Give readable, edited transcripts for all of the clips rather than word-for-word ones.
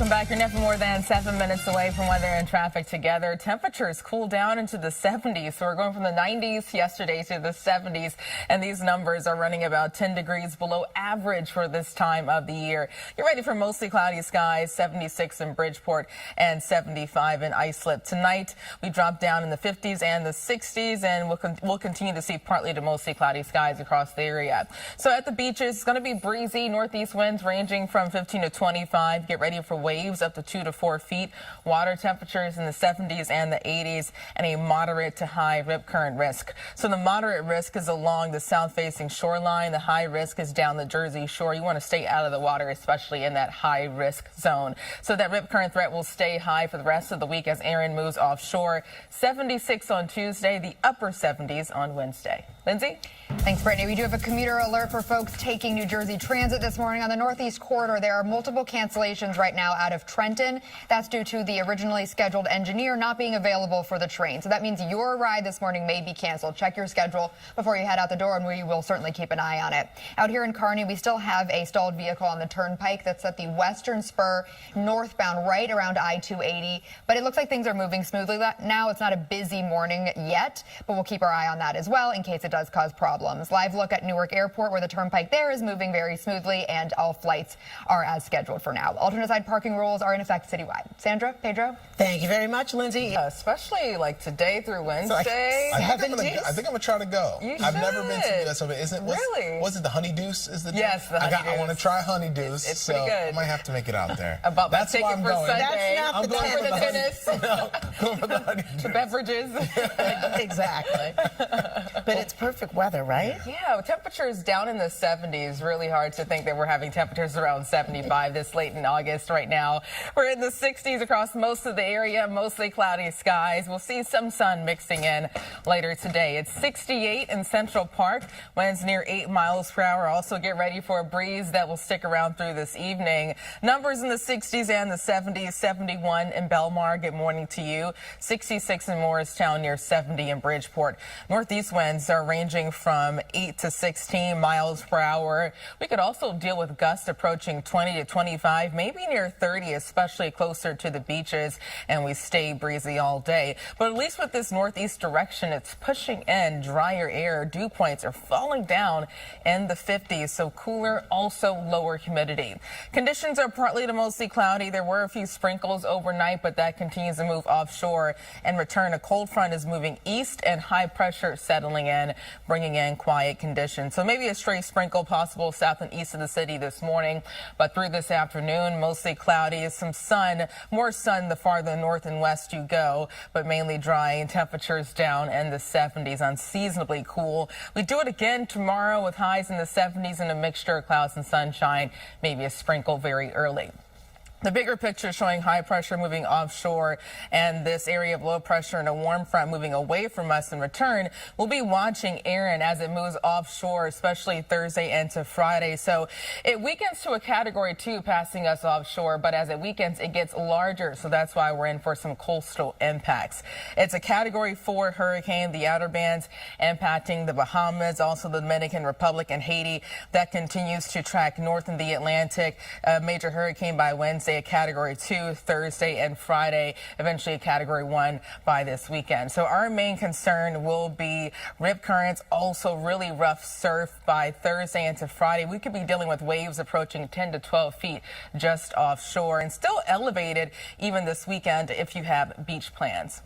Welcome back. You're never more than 7 minutes away from weather and traffic together. Temperatures cool down into the 70s. So we're going from the 90s yesterday to the 70s. And these numbers are running about 10 degrees below average for this time of the year. You're ready for mostly cloudy skies, 76 in Bridgeport and 75 in Islip. Tonight, we drop down in the 50s and the 60s, and we'll continue to see partly to mostly cloudy skies across the area. So at the beaches, it's going to be breezy, northeast winds ranging from 15 to 25. Get ready for waves up to 2 to 4 feet. Water temperatures in the 70s and the 80s, and a moderate to high rip current risk. So the moderate risk is along the south-facing shoreline. The high risk is down the Jersey Shore. You want to stay out of the water, especially in that high risk zone. So that rip current threat will stay high for the rest of the week as Aaron moves offshore. 76 on Tuesday, the upper 70s on Wednesday. Lindsay? Thanks, Brittany. We do have a commuter alert for folks taking New Jersey Transit this morning. On the Northeast Corridor, there are multiple cancellations right now out of Trenton. That's due to the originally scheduled engineer not being available for the train. So that means your ride this morning may be canceled. Check your schedule before you head out the door, and we will certainly keep an eye on it. Out here in Kearney, we still have a stalled vehicle on the turnpike that's at the western spur northbound right around I-280. But it looks like things are moving smoothly now. It's not a busy morning yet, but we'll keep our eye on that as well in case it does cause problems. Live look at Newark Airport, where the turnpike there is moving very smoothly, and all flights are as scheduled for now. Alternate side parking rules are in effect citywide. Sandra, Pedro? Thank you very much, Lindsay. Especially like today through Wednesday. I think I'm gonna try to go. I've never been to US, but really? Was it the Honeydews? Is the yes, the Honeydews. I want to try Honeydews. It's pretty good. I might have to make it out there. About That's why I'm going. Sunday. That's not I'm going for the tennis. No, going for the Honeydews. The beverages. Exactly. But it's perfect weather, right? Yeah, temperatures down in the 70s. Really hard to think that we're having temperatures around 75 this late in August right now. We're in the 60s across most of the area, mostly cloudy skies. We'll see some sun mixing in later today. It's 68 in Central Park, winds near 8 miles per hour. Also get ready for a breeze that will stick around through this evening. Numbers in the 60s and the 70s, 71 in Belmar. Good morning to you. 66 in Morristown, near 70 in Bridgeport. Northeast winds are ranging from 8 to 16 miles per hour. We could also deal with gusts approaching 20 to 25, maybe near 30, especially closer to the beaches, and we stay breezy all day. But at least with this northeast direction, it's pushing in drier air. Dew points are falling down in the 50s, so cooler, also lower humidity. Conditions are partly to mostly cloudy. There were a few sprinkles overnight, but that continues to move offshore and return. A cold front is moving east, and high pressure settling in, bringing in quiet conditions. So maybe a stray sprinkle possible south and east of the city this morning, but through this afternoon, mostly cloudy. Some sun, more sun the farther north and west you go, but mainly dry, and temperatures down in the 70s, unseasonably cool. We do it again tomorrow with highs in the 70s and a mixture of clouds and sunshine, maybe a sprinkle very early. The bigger picture showing high pressure moving offshore and this area of low pressure and a warm front moving away from us in return. We'll be watching Aaron as it moves offshore, especially Thursday into Friday. So it weakens to a category 2 passing us offshore, but as it weakens, it gets larger. So that's why we're in for some coastal impacts. It's a category 4 hurricane, the outer bands impacting the Bahamas, also the Dominican Republic and Haiti. That continues to track north in the Atlantic. A major hurricane by Wednesday. A category 2 Thursday and Friday, eventually a category 1 by this weekend. So our main concern will be rip currents, also really rough surf by Thursday into Friday. We could be dealing with waves approaching 10 to 12 feet just offshore, and still elevated even this weekend if you have beach plans.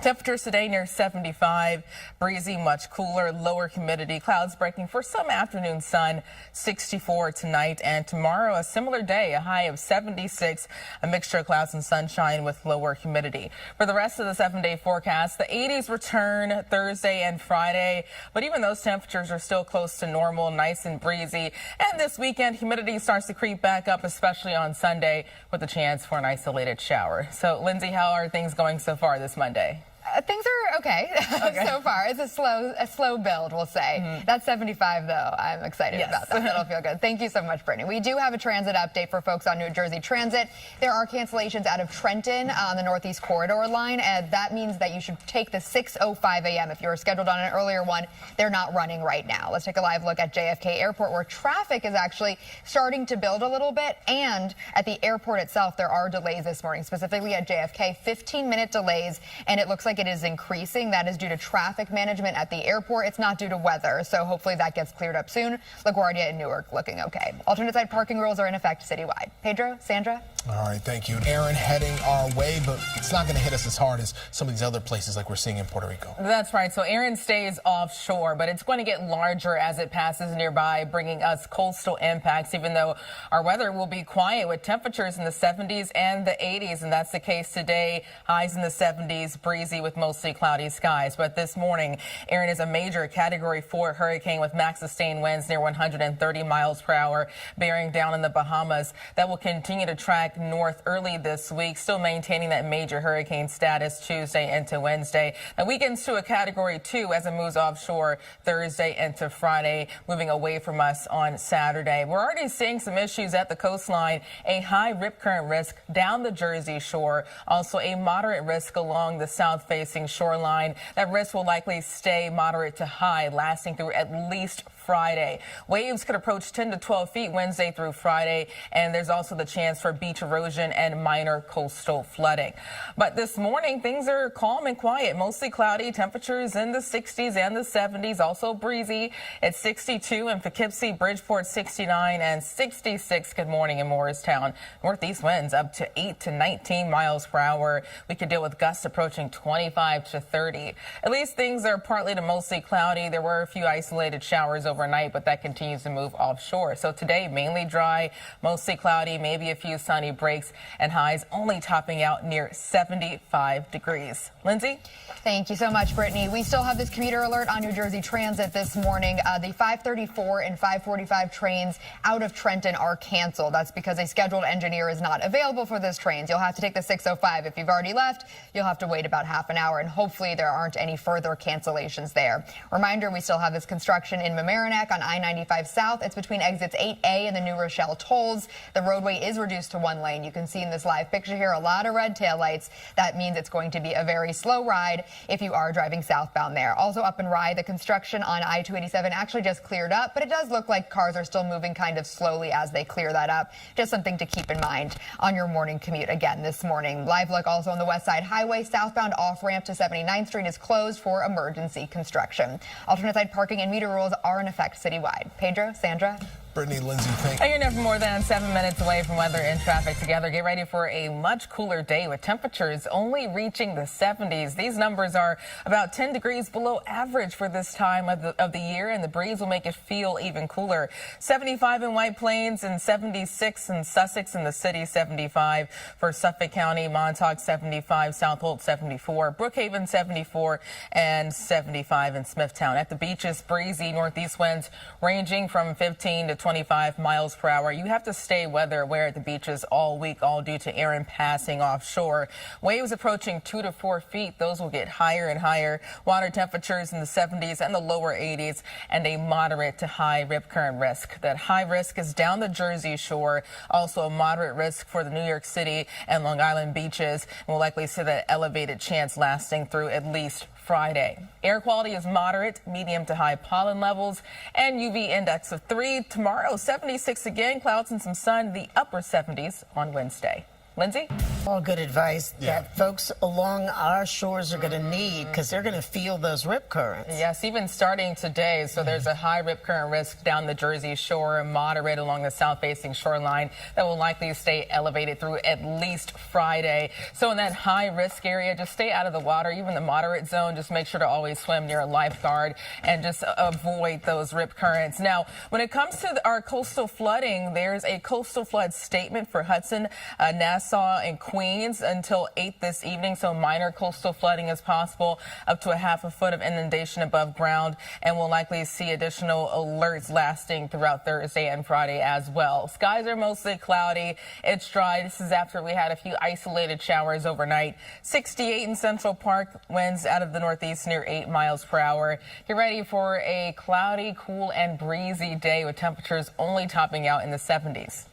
Temperatures today near 75, breezy, much cooler, lower humidity, clouds breaking for some afternoon sun, 64 tonight, and tomorrow a similar day, a high of 76, a mixture of clouds and sunshine with lower humidity. For the rest of the 7-day forecast, the 80s return Thursday and Friday, but even those temperatures are still close to normal, nice and breezy. And this weekend, humidity starts to creep back up, especially on Sunday, with a chance for an isolated shower. So, Lindsay, how are things going so far this Monday? Things are okay, so far. It's a slow build, we'll say. That's 75, though. I'm excited about that. That'll feel good. Thank you so much, Brittany. We do have a transit update for folks on New Jersey Transit. There are cancellations out of Trenton on the Northeast Corridor line, and that means that you should take the 6:05 a.m. If you were scheduled on an earlier one. They're not running right now. Let's take a live look at JFK Airport, where traffic is actually starting to build a little bit, and at the airport itself, there are delays this morning, specifically at JFK, 15-minute delays, and it looks like it is increasing. That is due to traffic management at the airport. It's not due to weather, so hopefully that gets cleared up soon. LaGuardia and Newark looking okay. Alternate side parking rules are in effect citywide. Pedro, Sandra? All right, thank you. Aaron heading our way, but it's not going to hit us as hard as some of these other places like we're seeing in Puerto Rico. That's right. So Aaron stays offshore, but it's going to get larger as it passes nearby, bringing us coastal impacts, even though our weather will be quiet with temperatures in the 70s and the 80s. And that's the case today. Highs in the 70s, breezy with mostly cloudy skies. But this morning, Aaron is a major Category 4 hurricane with max sustained winds near 130 miles per hour, bearing down in the Bahamas. That will continue to track north early this week, still maintaining that major hurricane status Tuesday into Wednesday. That weakens to a Category 2 as it moves offshore Thursday into Friday, moving away from us on Saturday. We're already seeing some issues at the coastline, a high rip current risk down the Jersey shore, also a moderate risk along the south-facing shoreline. That risk will likely stay moderate to high, lasting through at least Friday. Waves could approach 10 to 12 feet Wednesday through Friday, and there's also the chance for beach erosion and minor coastal flooding. But this morning, things are calm and quiet, mostly cloudy, temperatures in the 60s and the 70s, also breezy at 62 in Poughkeepsie, Bridgeport 69 and 66. Good morning in Morristown. Northeast winds up to 8 to 19 miles per hour. We could deal with gusts approaching 25 to 30. At least things are partly to mostly cloudy. There were a few isolated showers overnight, but that continues to move offshore. So today, mainly dry, mostly cloudy, maybe a few sunny breaks, and highs only topping out near 75 degrees. Lindsay? Thank you so much, Brittany. We still have this commuter alert on New Jersey Transit this morning. The 534 and 545 trains out of Trenton are canceled. That's because a scheduled engineer is not available for those trains. You'll have to take the 605. If you've already left, you'll have to wait about half an hour, and hopefully there aren't any further cancellations there. Reminder, we still have this construction in Mamaroneck on I-95 South. It's between exits 8A and the New Rochelle tolls. The roadway is reduced to one lane. You can see in this live picture here a lot of red taillights. That means it's going to be a very slow ride if you are driving southbound there. Also up in Rye, the construction on I-287 actually just cleared up, but it does look like cars are still moving kind of slowly as they clear that up. Just something to keep in mind on your morning commute again this morning. Live look also on the West Side Highway. Southbound off-ramp to 79th Street is closed for emergency construction. Alternate side parking and meter rules are in effect citywide. Pedro, Sandra? Brittany, Lindsay, thank you. You're never more than 7 minutes away from weather and traffic together. Get ready for a much cooler day with temperatures only reaching the 70s. These numbers are about 10 degrees below average for this time of the year, and the breeze will make it feel even cooler. 75 in White Plains and 76 in Sussex, in the city 75 for Suffolk County, Montauk 75, Southold 74, Brookhaven 74, and 75 in Smithtown. At the beaches, breezy northeast winds ranging from 15 to 25 miles per hour. You have to stay weather aware at the beaches all week, all due to Aaron passing offshore. Waves approaching 2 to 4 feet. Those will get higher and higher. Water temperatures in the 70s and the lower 80s, and a moderate to high rip current risk. That high risk is down the Jersey shore. Also a moderate risk for the New York City and Long Island beaches. We'll likely see that elevated chance lasting through at least Friday. Air quality is moderate, medium to high pollen levels, and UV index of 3. Tomorrow, 76 again, clouds and some sun, the upper 70s on Wednesday. Lindsay? All good advice that folks along our shores are going to need, because they're going to feel those rip currents. Yes, even starting today. So there's a high rip current risk down the Jersey shore, moderate along the south-facing shoreline that will likely stay elevated through at least Friday. So in that high risk area, just stay out of the water. Even the moderate zone, just make sure to always swim near a lifeguard and just avoid those rip currents. Now, when it comes to our coastal flooding, there's a coastal flood statement for Hudson. NASA Nassau and Queens until 8 this evening, so minor coastal flooding is possible, up to a half a foot of inundation above ground, and we'll likely see additional alerts lasting throughout Thursday and Friday as well. Skies are mostly cloudy. It's dry. This is after we had a few isolated showers overnight. 68 in Central Park, winds out of the northeast near 8 miles per hour. Get ready for a cloudy, cool, and breezy day with temperatures only topping out in the 70s.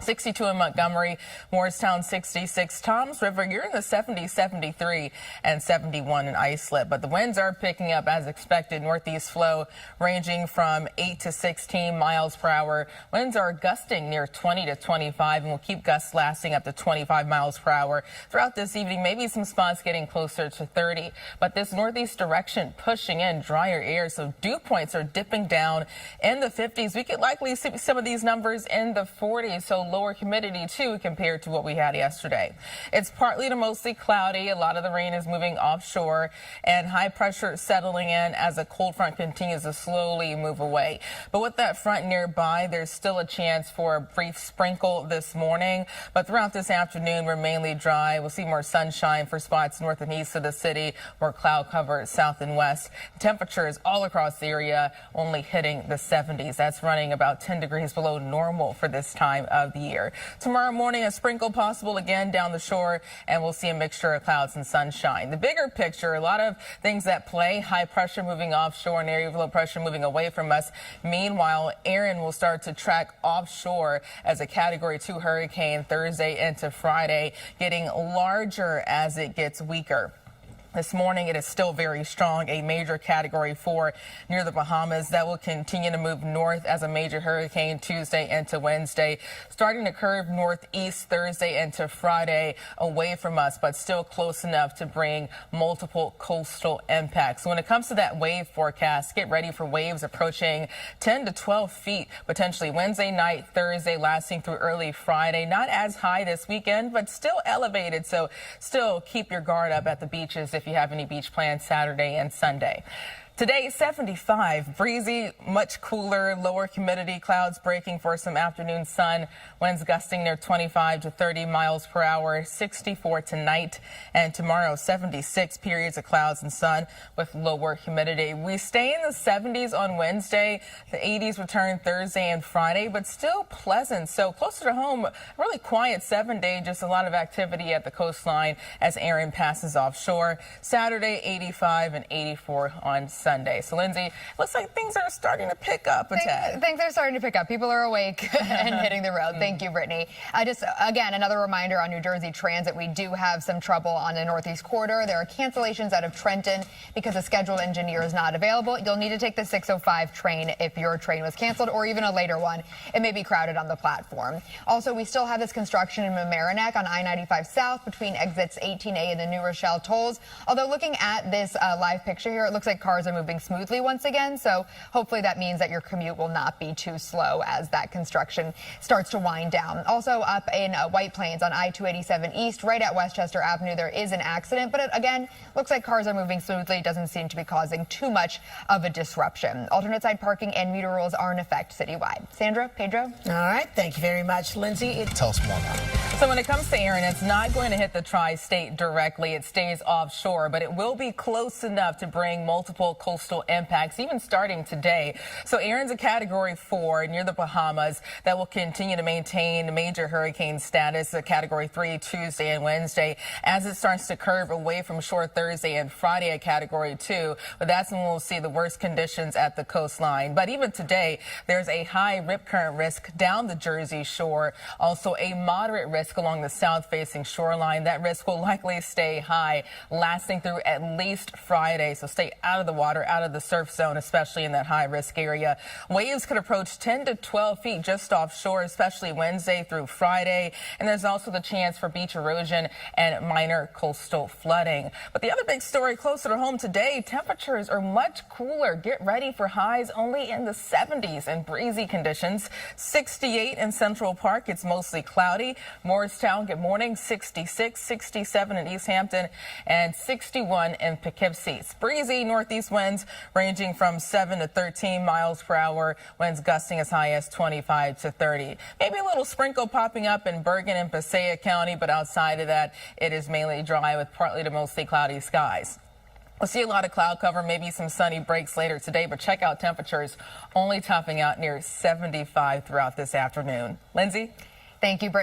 62 in Montgomery, Morristown 66, Toms River, you're in the 70s, 73, and 71 in Islip. But the winds are picking up as expected. Northeast flow ranging from 8 to 16 miles per hour. Winds are gusting near 20 to 25, and will keep gusts lasting up to 25 miles per hour throughout this evening. Maybe some spots getting closer to 30. But this northeast direction pushing in drier air, so dew points are dipping down in the 50s. We could likely see some of these numbers in the 40s, so lower humidity too compared to what we had yesterday. It's partly to mostly cloudy. A lot of the rain is moving offshore, and high pressure settling in as a cold front continues to slowly move away. But with that front nearby, there's still a chance for a brief sprinkle this morning. But throughout this afternoon, we're mainly dry. We'll see more sunshine for spots north and east of the city, more cloud cover south and west. Temperatures all across the area only hitting the 70s. That's running about 10 degrees below normal for this time of the year. Tomorrow morning, a sprinkle possible again down the shore, and we'll see a mixture of clouds and sunshine. The bigger picture, a lot of things that play. High pressure moving offshore and area of low pressure moving away from us. Meanwhile, Erin will start to track offshore as a Category 2 hurricane Thursday into Friday, getting larger as it gets weaker. This morning, it is still very strong, a major Category 4 near the Bahamas that will continue to move north as a major hurricane Tuesday into Wednesday, starting to curve northeast Thursday into Friday away from us, but still close enough to bring multiple coastal impacts. So when it comes to that wave forecast, get ready for waves approaching 10 to 12 feet, potentially Wednesday night, Thursday, lasting through early Friday. Not as high this weekend, but still elevated. So still keep your guard up at the beaches if you have any beach plans Saturday and Sunday. Today, 75, breezy, much cooler, lower humidity, clouds breaking for some afternoon sun, winds gusting near 25 to 30 miles per hour, 64 tonight, and tomorrow, 76, periods of clouds and sun with lower humidity. We stay in the 70s on Wednesday. The 80s return Thursday and Friday, but still pleasant. So closer to home, really quiet 7-day, just a lot of activity at the coastline as Erin passes offshore. Saturday, 85 and 84 on Sunday. So, Lindsay, looks like things are starting to pick up a tad. Things are starting to pick up. People are awake and hitting the road. Thank you, Brittany. Just, again, another reminder on New Jersey Transit. We do have some trouble on the Northeast Corridor. There are cancellations out of Trenton because a scheduled engineer is not available. You'll need to take the 6:05 train if your train was canceled, or even a later one. It may be crowded on the platform. Also, we still have this construction in Mamaroneck on I-95 South between exits 18A and the New Rochelle tolls. Although looking at this live picture here, it looks like cars are moving smoothly once again. So hopefully that means that your commute will not be too slow as that construction starts to wind down. Also up in White Plains on I-287 East, right at Westchester Avenue, there is an accident. But it, again, looks like cars are moving smoothly. Doesn't seem to be causing too much of a disruption. Alternate side parking and meter rules are in effect citywide. Sandra, Pedro? All right. Thank you very much, Lindsay. Tell us more about it. So when it comes to Erin, it's not going to hit the tri-state directly. It stays offshore, but it will be close enough to bring multiple coastal impacts, even starting today. So Erin's a Category 4 near the Bahamas that will continue to maintain major hurricane status, a Category 3 Tuesday and Wednesday, as it starts to curve away from shore Thursday and Friday, a Category 2. But that's when we'll see the worst conditions at the coastline. But even today, there's a high rip current risk down the Jersey shore, also a moderate risk along the south-facing shoreline. That risk will likely stay high, lasting through at least Friday. So stay out of the water, out of the surf zone, especially in that high-risk area. Waves could approach 10 to 12 feet just offshore, especially Wednesday through Friday. And there's also the chance for beach erosion and minor coastal flooding. But the other big story closer to home today, temperatures are much cooler. Get ready for highs only in the 70s and breezy conditions. 68 in Central Park. It's mostly cloudy. Morristown, good morning, 66, 67 in East Hampton, and 61 in Poughkeepsie. It's breezy northeast wind winds ranging from 7 to 13 miles per hour, winds gusting as high as 25 to 30. Maybe a little sprinkle popping up in Bergen and Passaic County, but outside of that, it is mainly dry with partly to mostly cloudy skies. We'll see a lot of cloud cover, maybe some sunny breaks later today, but check out temperatures only topping out near 75 throughout this afternoon. Lindsay? Thank you, Brittany.